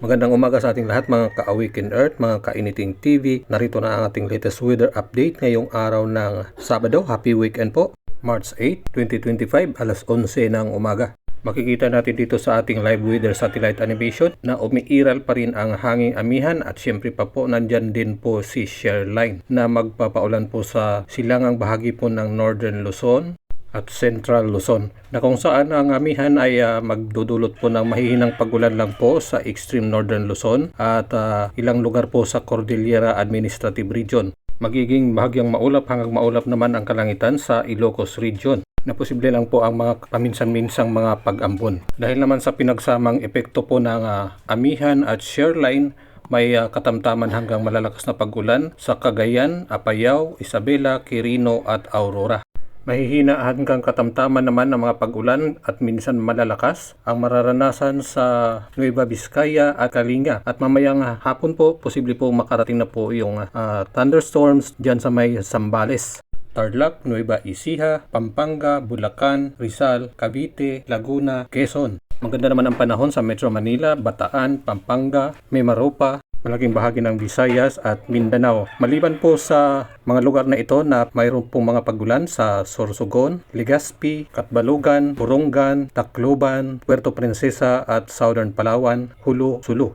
Magandang umaga sa ating lahat mga ka-Awaken Earth, mga ka-Anything TV. Narito na ang ating latest weather update ngayong araw ng Sabado. Happy weekend po. March 8, 2025, alas 11 ng umaga. Makikita natin dito sa ating live weather satellite animation na umiiral pa rin ang hanging amihan at syempre pa po nandyan din po si shear line na magpapaulan po sa silangang bahagi po ng Northern Luzon at Central Luzon, na kung saan ang amihan ay magdudulot po ng mahihinang pagulan lang po sa extreme Northern Luzon at ilang lugar po sa Cordillera Administrative Region. Magiging bahagyang maulap hanggang maulap naman ang kalangitan sa Ilocos Region, na posible lang po ang mga paminsan-minsang mga pag-ambon. Dahil naman sa pinagsamang epekto po ng amihan at shear line, may katamtaman hanggang malalakas na pag-ulan sa Cagayan, Apayao, Isabela, Quirino at Aurora. Mahihina hanggang katamtaman naman ng mga pag-ulan at minsan malalakas ang mararanasan sa Nueva Vizcaya at Kalinga. At mamayang hapon po, posible po makarating na po yung thunderstorms dyan sa may Zambales, Tarlac, Nueva Ecija, Pampanga, Bulacan, Rizal, Cavite, Laguna, Quezon. Maganda naman ang panahon sa Metro Manila, Bataan, Pampanga, Mimaropa, malaking bahagi ng Visayas at Mindanao. Maliban po sa mga lugar na ito na mayroon pong mga pagulan sa Sorsogon, Legazpi, Catbalogan, Borongan, Tacloban, Puerto Princesa at Southern Palawan, Hulu, Sulu.